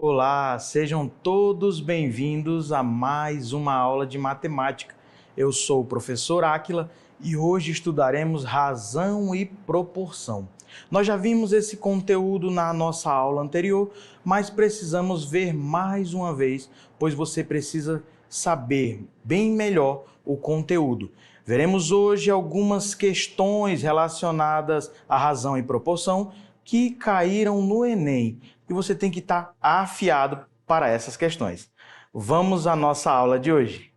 Olá, sejam todos bem-vindos a mais uma aula de matemática. Eu sou o professor Áquila e hoje estudaremos razão e proporção. Nós já vimos esse conteúdo na nossa aula anterior, mas precisamos ver mais uma vez, pois você precisa saber bem melhor o conteúdo. Veremos hoje algumas questões relacionadas à razão e proporção que caíram no Enem e você tem que estar afiado para essas questões. Vamos à nossa aula de hoje.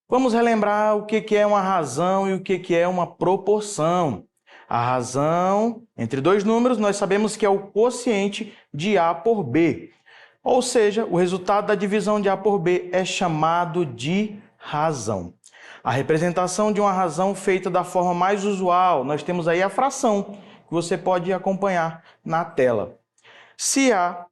Vamos relembrar o que é uma razão e o que é uma proporção. A razão, entre dois números, nós sabemos que é o quociente de A por B. Ou seja, o resultado da divisão de A por B é chamado de razão. A representação de uma razão feita da forma mais usual, nós temos aí a fração, que você pode acompanhar na tela. Se A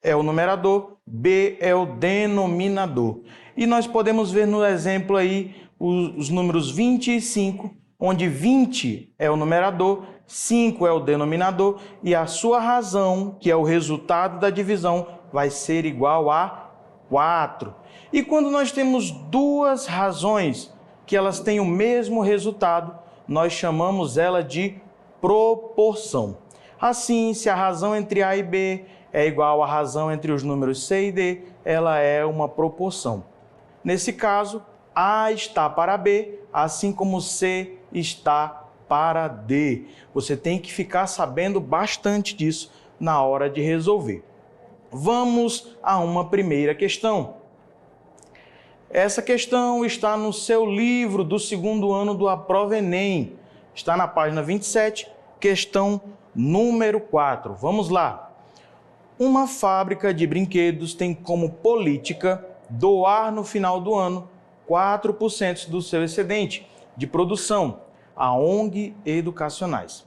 é o numerador, B é o denominador. E nós podemos ver no exemplo aí os números 20 e 5, onde 20 é o numerador, 5 é o denominador e a sua razão, que é o resultado da divisão, vai ser igual a 4. E quando nós temos duas razões que elas têm o mesmo resultado, nós chamamos ela de proporção. Assim, se a razão entre A e B é igual à razão entre os números C e D, ela é uma proporção. Nesse caso, A está para B, assim como C está para D. Você tem que ficar sabendo bastante disso na hora de resolver. Vamos a uma primeira questão. Essa questão está no seu livro do segundo ano do Aprova Enem. Está na página 27, questão número 4. Vamos lá. Uma fábrica de brinquedos tem como política doar no final do ano 4% do seu excedente de produção a ONG educacionais.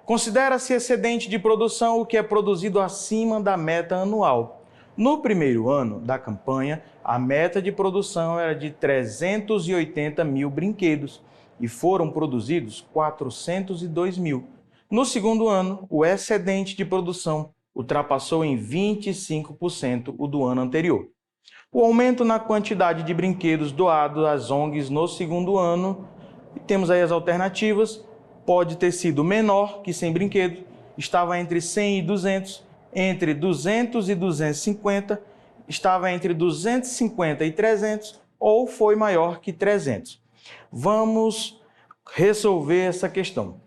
Considera-se excedente de produção o que é produzido acima da meta anual. No primeiro ano da campanha, a meta de produção era de 380 mil brinquedos e foram produzidos 402 mil. No segundo ano, o excedente de produção ultrapassou em 25% o do ano anterior. O aumento na quantidade de brinquedos doados às ONGs no segundo ano, e temos aí as alternativas, pode ter sido menor que 100 brinquedos, estava entre 100 e 200, entre 200 e 250, estava entre 250 e 300 ou foi maior que 300. Vamos resolver essa questão.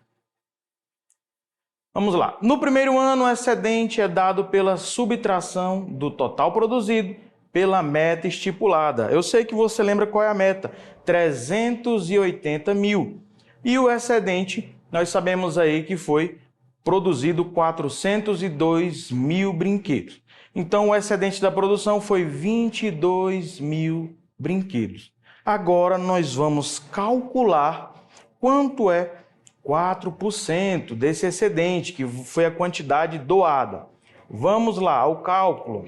Vamos lá. No primeiro ano, o excedente é dado pela subtração do total produzido pela meta estipulada. Eu sei que você lembra qual é a meta, 380 mil. E o excedente, nós sabemos aí que foi produzido 402 mil brinquedos. Então, o excedente da produção foi 22 mil brinquedos. Agora, nós vamos calcular quanto é 4% desse excedente, que foi a quantidade doada. Vamos lá ao cálculo.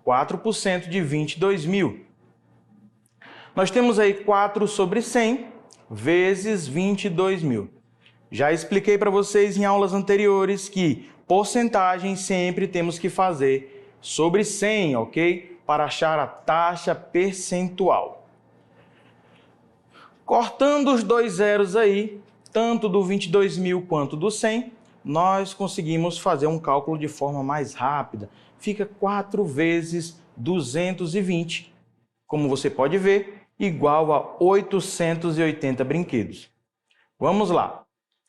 4% de 22 mil. Nós temos aí 4 sobre 100 vezes 22 mil. Já expliquei para vocês em aulas anteriores que porcentagem sempre temos que fazer sobre 100, ok? Para achar a taxa percentual. Cortando os dois zeros aí, tanto do 22 mil quanto do 100, nós conseguimos fazer um cálculo de forma mais rápida. Fica 4 vezes 220, como você pode ver, igual a 880 brinquedos. Vamos lá.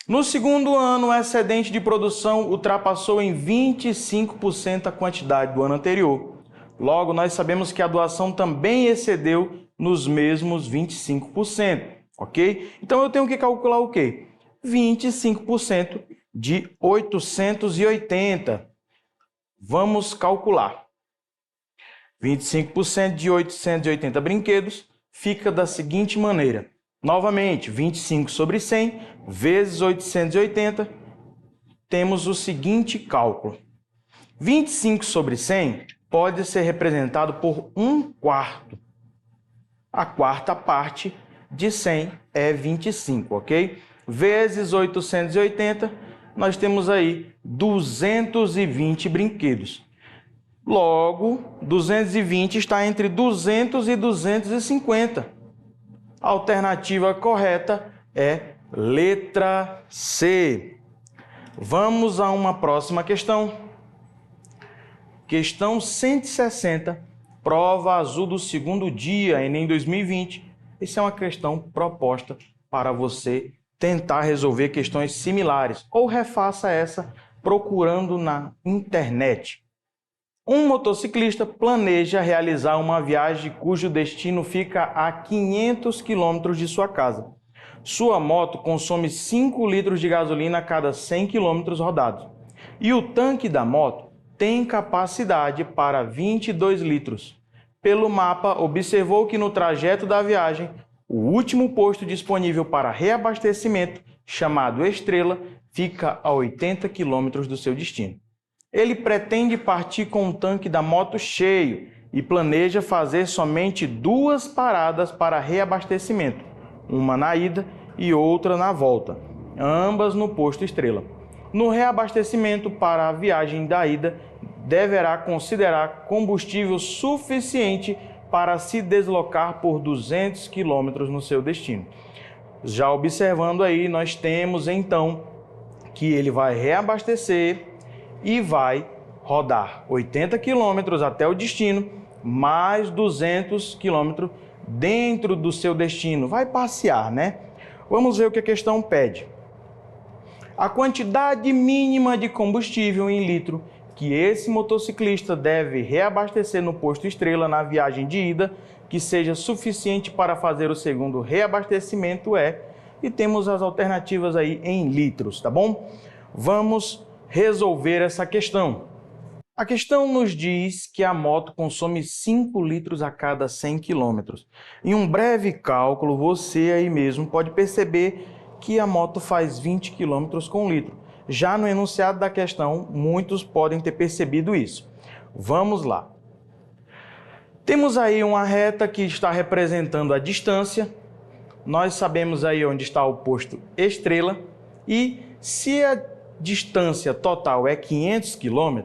No segundo ano, o excedente de produção ultrapassou em 25% a quantidade do ano anterior. Logo, nós sabemos que a doação também excedeu nos mesmos 25%, ok? Então, eu tenho que calcular o quê? 25% de 880. Vamos calcular. 25% de 880 brinquedos fica da seguinte maneira. Novamente, 25 sobre 100 vezes 880, temos o seguinte cálculo. 25 sobre 100 pode ser representado por 1/4. A quarta parte de 100 é 25, ok? Vezes 880, nós temos aí 220 brinquedos. Logo, 220 está entre 200 e 250. A alternativa correta é letra C. Vamos a uma próxima questão. Questão 160, prova azul do segundo dia, Enem 2020. Essa é uma questão proposta para você tentar resolver questões similares ou refaça essa procurando na internet. Um motociclista planeja realizar uma viagem cujo destino fica a 500 km de sua casa. Sua moto consome 5 litros de gasolina a cada 100 km rodados. E o tanque da moto tem capacidade para 22 litros. Pelo mapa, observou que no trajeto da viagem, o último posto disponível para reabastecimento, chamado Estrela, fica a 80 km do seu destino. Ele pretende partir com o tanque da moto cheio e planeja fazer somente 2 paradas para reabastecimento, uma na ida e outra na volta, ambas no posto Estrela. No reabastecimento para a viagem da ida, deverá considerar combustível suficiente para se deslocar por 200 km no seu destino. Já observando aí, nós temos então que ele vai reabastecer e vai rodar 80 km até o destino, mais 200 km dentro do seu destino. Vai passear, né? Vamos ver o que a questão pede. A quantidade mínima de combustível em litro que esse motociclista deve reabastecer no posto Estrela na viagem de ida, que seja suficiente para fazer o segundo reabastecimento e temos as alternativas aí em litros, tá bom? Vamos resolver essa questão. A questão nos diz que a moto consome 5 litros a cada 100 km. Em um breve cálculo, você aí mesmo pode perceber que a moto faz 20 km com litro. Já no enunciado da questão, muitos podem ter percebido isso. Vamos lá. Temos aí uma reta que está representando a distância. Nós sabemos aí onde está o posto Estrela. E se a distância total é 500 km,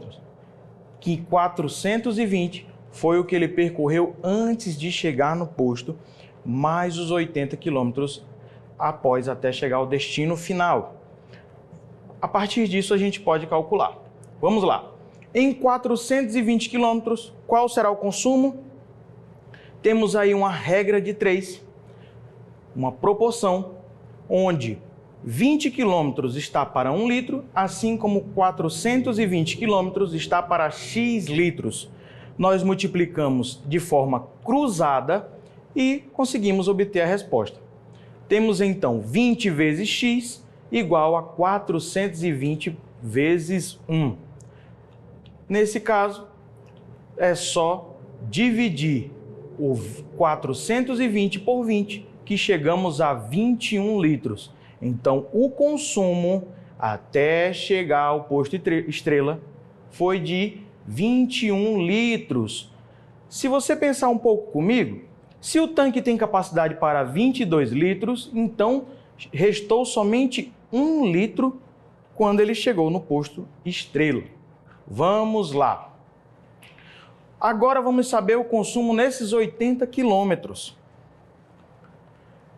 que 420 foi o que ele percorreu antes de chegar no posto, mais os 80 km após até chegar ao destino final. A partir disso, a gente pode calcular. Vamos lá. Em 420 km, qual será o consumo? Temos aí uma regra de 3, uma proporção, onde 20 km está para 1 litro, assim como 420 km está para X litros. Nós multiplicamos de forma cruzada e conseguimos obter a resposta. Temos então 20 vezes X igual a 420 vezes 1. Nesse caso, é só dividir o 420 por 20, que chegamos a 21 litros. Então, o consumo até chegar ao posto Estrela foi de 21 litros. Se você pensar um pouco comigo, se o tanque tem capacidade para 22 litros, então restou somente 1 litro quando ele chegou no posto Estrela. Vamos lá. Agora vamos saber o consumo nesses 80 quilômetros.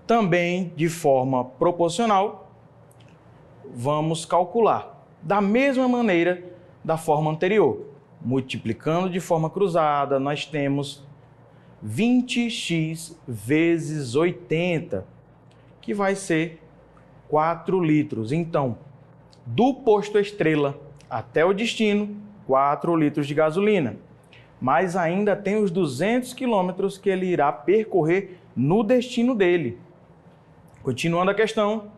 Também de forma proporcional, vamos calcular da mesma maneira da forma anterior. Multiplicando de forma cruzada, nós temos 20x vezes 80, que vai ser 4 litros. Então, do posto Estrela até o destino, 4 litros de gasolina. Mas ainda tem os 200 quilômetros que ele irá percorrer no destino dele. Continuando a questão,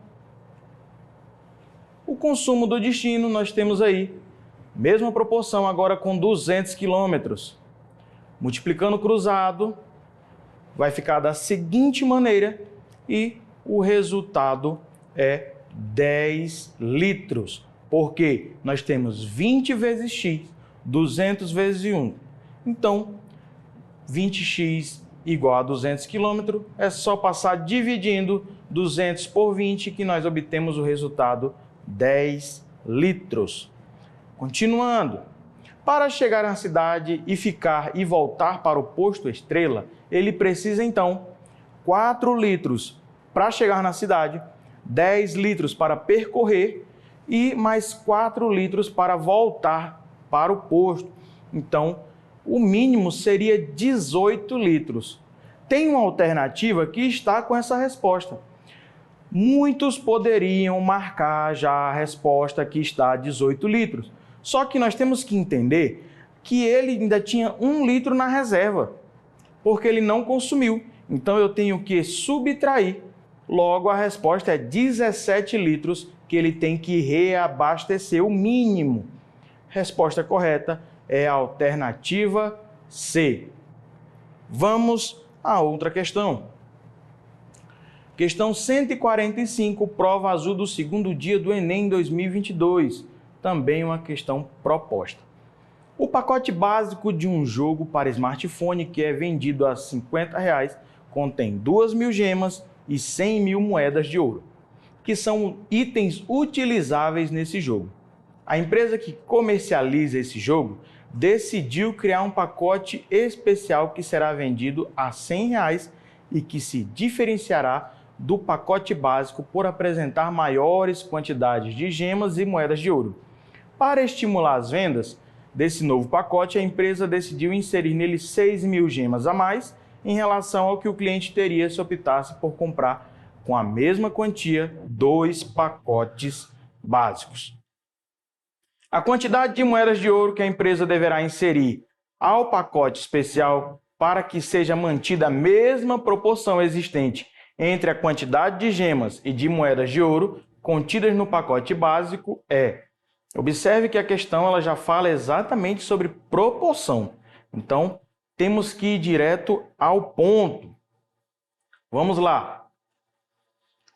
o consumo do destino nós temos aí, mesma proporção agora com 200 quilômetros. Multiplicando cruzado, vai ficar da seguinte maneira e o resultado é 10 litros, porque nós temos 20 vezes x, 200 vezes 1. Então, 20x igual a 200 km, é só passar dividindo 200 por 20 que nós obtemos o resultado 10 litros. Continuando, Para chegar na cidade e ficar e voltar para o posto Estrela, ele precisa então 4 litros para chegar na cidade, 10 litros para percorrer e mais 4 litros para voltar para o posto. Então, o mínimo seria 18 litros. Tem uma alternativa que está com essa resposta. Muitos poderiam marcar já a resposta que está 18 litros. Só que nós temos que entender que ele ainda tinha 1 litro na reserva, porque ele não consumiu. Então eu tenho que subtrair. Logo, a resposta é 17 litros que ele tem que reabastecer, o mínimo. Resposta correta é a alternativa C. Vamos a outra questão. Questão 145, prova azul do segundo dia do Enem 2022. Também uma questão proposta. O pacote básico de um jogo para smartphone que é vendido a R$ 50 contém 2.000 gemas e 100.000 moedas de ouro, que são itens utilizáveis nesse jogo. A empresa que comercializa esse jogo decidiu criar um pacote especial que será vendido a R$ 100 e que se diferenciará do pacote básico por apresentar maiores quantidades de gemas e moedas de ouro. Para estimular as vendas desse novo pacote, a empresa decidiu inserir nele 6.000 gemas a mais em relação ao que o cliente teria se optasse por comprar com a mesma quantia 2 pacotes básicos. A quantidade de moedas de ouro que a empresa deverá inserir ao pacote especial para que seja mantida a mesma proporção existente entre a quantidade de gemas e de moedas de ouro contidas no pacote básico é... Observe que a questão ela já fala exatamente sobre proporção. Então, temos que ir direto ao ponto. Vamos lá.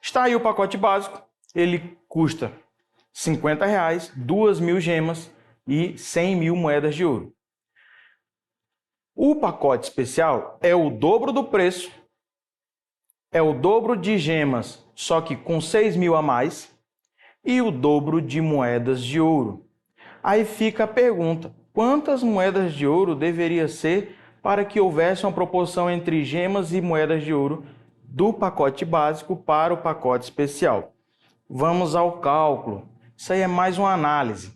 Está aí o pacote básico. Ele custa R$ 50, 2.000 gemas e 100.000 moedas de ouro. O pacote especial é o dobro do preço, é o dobro de gemas, só que com 6.000 a mais, e o dobro de moedas de ouro. Aí fica a pergunta, quantas moedas de ouro deveria ser para que houvesse uma proporção entre gemas e moedas de ouro do pacote básico para o pacote especial? Vamos ao cálculo. Isso aí é mais uma análise.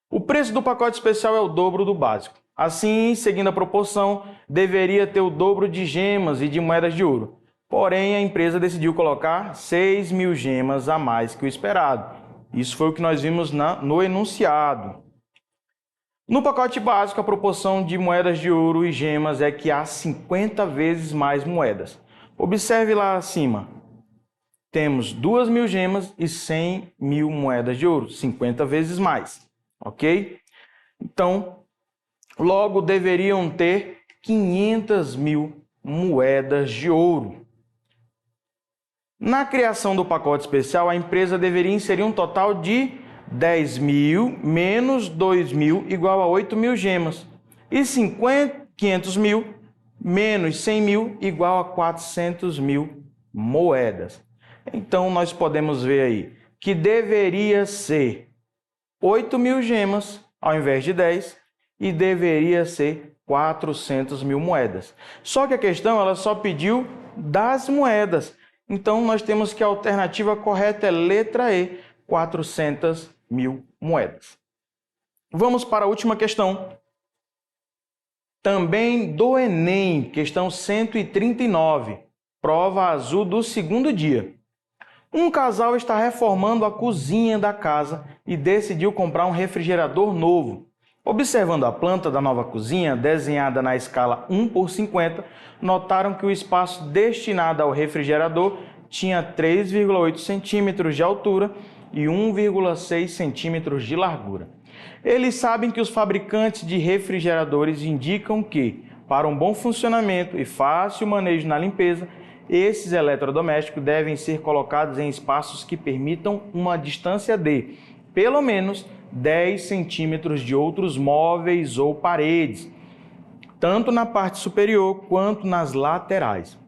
O preço do pacote especial é o dobro do básico. Assim, seguindo a proporção, deveria ter o dobro de gemas e de moedas de ouro. Porém, a empresa decidiu colocar 6.000 gemas a mais que o esperado. Isso foi o que nós vimos no enunciado. No pacote básico, a proporção de moedas de ouro e gemas é que há 50 vezes mais moedas. Observe lá acima. Temos 2.000 gemas e 100.000 moedas de ouro, 50 vezes mais. Ok? Então, logo deveriam ter 500.000 moedas de ouro. Na criação do pacote especial, a empresa deveria inserir um total de 10.000 menos 2.000 igual a 8.000 gemas. E 500.000 menos 100.000 igual a 400.000 moedas. Então, nós podemos ver aí que deveria ser 8.000 gemas ao invés de 10 e deveria ser 400.000 moedas. Só que a questão ela só pediu das moedas. Então, nós temos que a alternativa correta é letra E, 400.000 moedas. Vamos para a última questão. Também do Enem, questão 139, prova azul do segundo dia. Um casal está reformando a cozinha da casa e decidiu comprar um refrigerador novo. Observando a planta da nova cozinha, desenhada na escala 1:50, notaram que o espaço destinado ao refrigerador tinha 3,8 centímetros de altura e 1,6 centímetros de largura. Eles sabem que os fabricantes de refrigeradores indicam que, para um bom funcionamento e fácil manejo na limpeza, esses eletrodomésticos devem ser colocados em espaços que permitam uma distância de, pelo menos, 10 centímetros de outros móveis ou paredes, tanto na parte superior quanto nas laterais.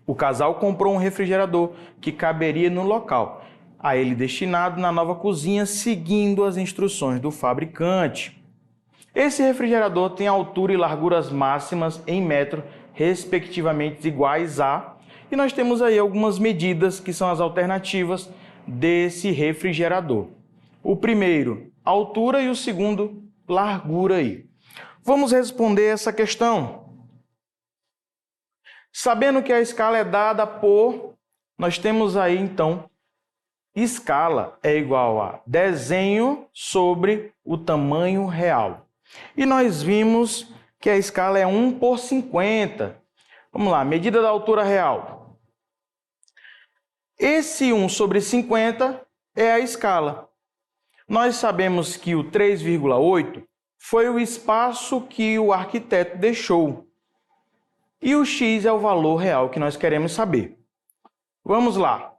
O casal comprou um refrigerador que caberia no local, a ele destinado na nova cozinha, seguindo as instruções do fabricante. Esse refrigerador tem altura e larguras máximas em metro, respectivamente iguais a... E nós temos aí algumas medidas que são as alternativas desse refrigerador. O primeiro, altura, e o segundo, largura aí. Vamos responder essa questão. Sabendo que a escala é dada por... Nós temos aí, então, escala é igual a desenho sobre o tamanho real. E nós vimos que a escala é 1 por 50. Vamos lá, medida da altura real. Esse 1 sobre 50 é a escala. Nós sabemos que o 3,8 foi o espaço que o arquiteto deixou. E o x é o valor real que nós queremos saber. Vamos lá.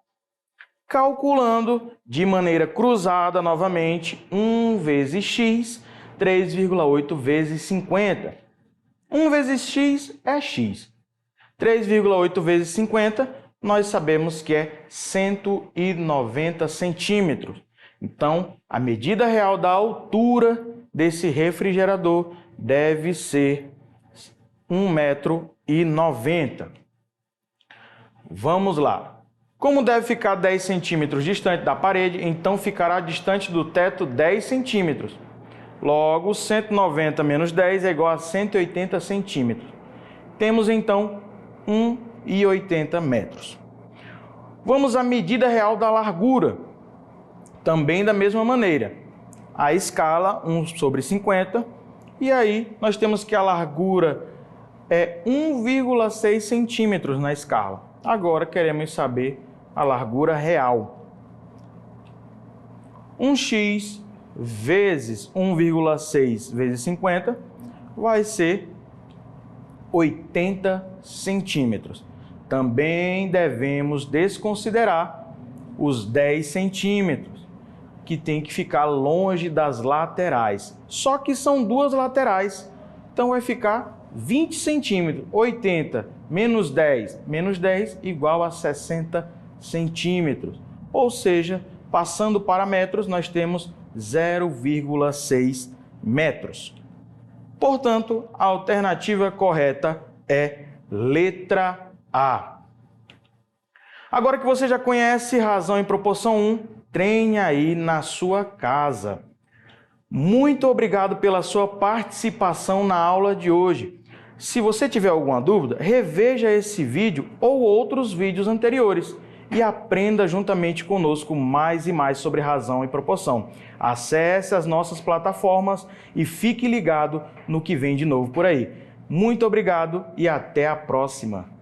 Calculando de maneira cruzada novamente, 1 vezes x, 3,8 vezes 50. 1 vezes x é x. 3,8 vezes 50, nós sabemos que é 190 centímetros. Então, a medida real da altura desse refrigerador deve ser 1,90 m. Vamos lá. Como deve ficar 10 centímetros distante da parede, então ficará distante do teto 10 centímetros. Logo, 190 menos 10 é igual a 180 centímetros. Temos então 1,80 metros. Vamos à medida real da largura. Também da mesma maneira. A escala, 1 sobre 50. E aí, nós temos que a largura é 1,6 centímetros na escala. Agora, queremos saber a largura real. 1x vezes 1,6 vezes 50 vai ser 80 centímetros. Também devemos desconsiderar os 10 centímetros, que tem que ficar longe das laterais. Só que são duas laterais, então vai ficar 20 centímetros. 80 menos 10 igual a 60 centímetros. Ou seja, passando para metros, nós temos 0,6 metros. Portanto, a alternativa correta é letra A. Agora que você já conhece razão e proporção 1, treine aí na sua casa. Muito obrigado pela sua participação na aula de hoje. Se você tiver alguma dúvida, reveja esse vídeo ou outros vídeos anteriores e aprenda juntamente conosco mais e mais sobre razão e proporção. Acesse as nossas plataformas e fique ligado no que vem de novo por aí. Muito obrigado e até a próxima!